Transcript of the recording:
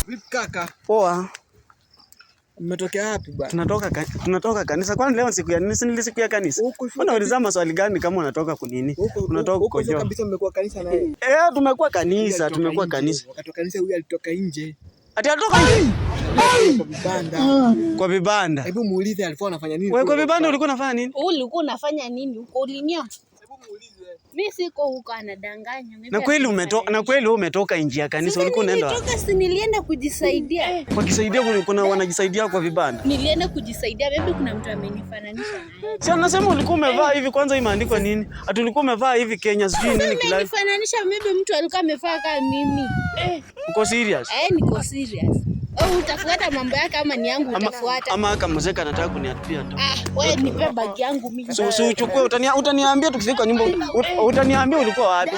Vipi kaka? Poa. Mmetokea wapi bwana? Tunatoka kanisa. Kwani leo siku ya nini? Si ni siku ya kanisa. Unauliza maswali gani kama unatoka kunini? Unatoka huko jo. Kabisa mmekuwa kanisa na yeye. Tumekuwa kanisa, Wakati wa kanisa huyu alitoka nje. Ati alitoka nje? Kwa vibanda. Kwa vibanda. Hebu muulize alikuwa anafanya nini? Wewe kwa vibanda ulikuwa unafanya nini? Ulikuwa unafanya nini huko ulinyo? Hebu muulize. Mimi siko huko anadanganya. Na kweli umetoka nje ya kanisa ulikuwa unaenda wapi? Nilitoka si nilienda kujisaidia. Kwa kisaidia kuna wanajisaidia kwa vibanda. Nilienda kujisaidia, maybe kuna mtu amenifananisha naye. Si anasema ulikuwa umevaa hivi, kwanza imeandikwa nini? Ati ulikuwa umevaa hivi Kenya sijui nini kila. Amenifananisha, maybe mtu alikuwa amevaa kama mimi. Uko serious? Niko serious. Utafuata mambo yake kama ni yangu utafuata. Ama kama mzee anataka kuniatupia tu. Wewe nipe bagi yangu mimi. So uchukue utaniambia tukifika nyumba utaniambia ulikuwa wapi?